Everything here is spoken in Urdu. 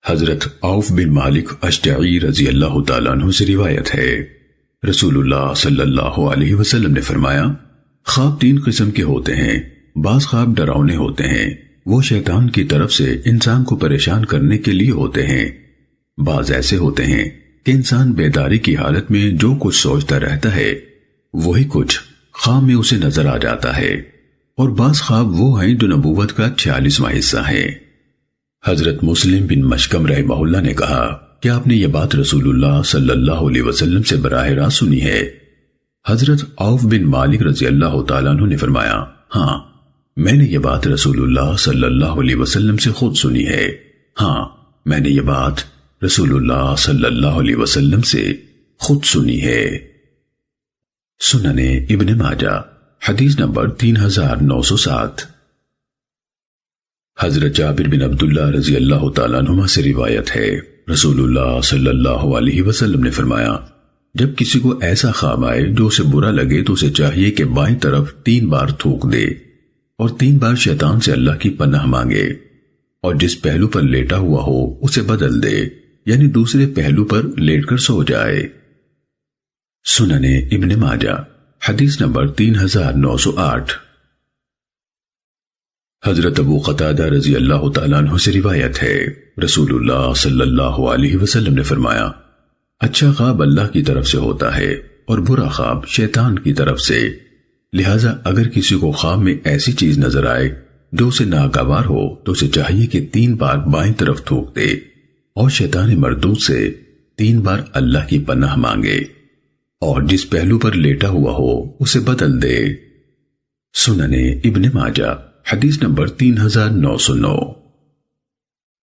حضرت عوف بن مالک اشجعی رضی اللہ تعالیٰ عنہ سے روایت ہے، رسول اللہ صلی اللہ علیہ وسلم نے فرمایا، خواب 3 قسم کے ہوتے ہیں۔ بعض خواب ڈراؤنے ہوتے ہیں، وہ شیطان کی طرف سے انسان کو پریشان کرنے کے لیے ہوتے ہیں۔ بعض ایسے ہوتے ہیں کہ انسان بیداری کی حالت میں جو کچھ سوچتا رہتا ہے وہی کچھ خواب میں اسے نظر آ جاتا ہے، اور بعض خواب وہ ہیں جو نبوت کا 46واں حصہ ہے۔ حضرت مسلم بن مشکم رحمہ اللہ نے کہا کہ آپ نے یہ بات رسول اللہ صلی اللہ علیہ وسلم سے براہ راست سنی ہے۔ حضرت عوف بن مالک رضی اللہ تعالیٰ عنہ نے فرمایا، ہاں میں نے یہ بات رسول اللہ صلی اللہ علیہ وسلم سے خود سنی ہے۔ ہاں میں نے یہ بات رسول اللہ صلی اللہ علیہ وسلم سے خود سنی ہے۔ سنن ابن ماجہ حدیث نمبر 3907۔ حضرت جابر بن عبداللہ رضی اللہ تعالیٰ عنہما سے روایت ہے، رسول اللہ صلی اللہ علیہ وسلم نے فرمایا، جب کسی کو ایسا خواب آئے جو اسے برا لگے تو اسے چاہیے کہ بائیں طرف 3 بار تھوک دے اور 3 بار شیطان سے اللہ کی پناہ مانگے، اور جس پہلو پر لیٹا ہوا ہو اسے بدل دے، یعنی دوسرے پہلو پر لیٹ کر سو جائے۔ سنن ابن ماجہ حدیث نمبر 3908۔ حضرت ابو قتادہ رضی اللہ تعالیٰ عنہ سے روایت ہے، رسول اللہ صلی اللہ علیہ وسلم نے فرمایا، اچھا خواب اللہ کی طرف سے ہوتا ہے اور برا خواب شیطان کی طرف سے، لہٰذا اگر کسی کو خواب میں ایسی چیز نظر آئے جو اسے ناگوار ہو تو اسے چاہیے کہ 3 بار بائیں طرف تھوک دے اور شیطان مردود سے 3 بار اللہ کی پناہ مانگے، اور جس پہلو پر لیٹا ہوا ہو اسے بدل دے۔ سنن ابن ماجہ حدیث نمبر 3909۔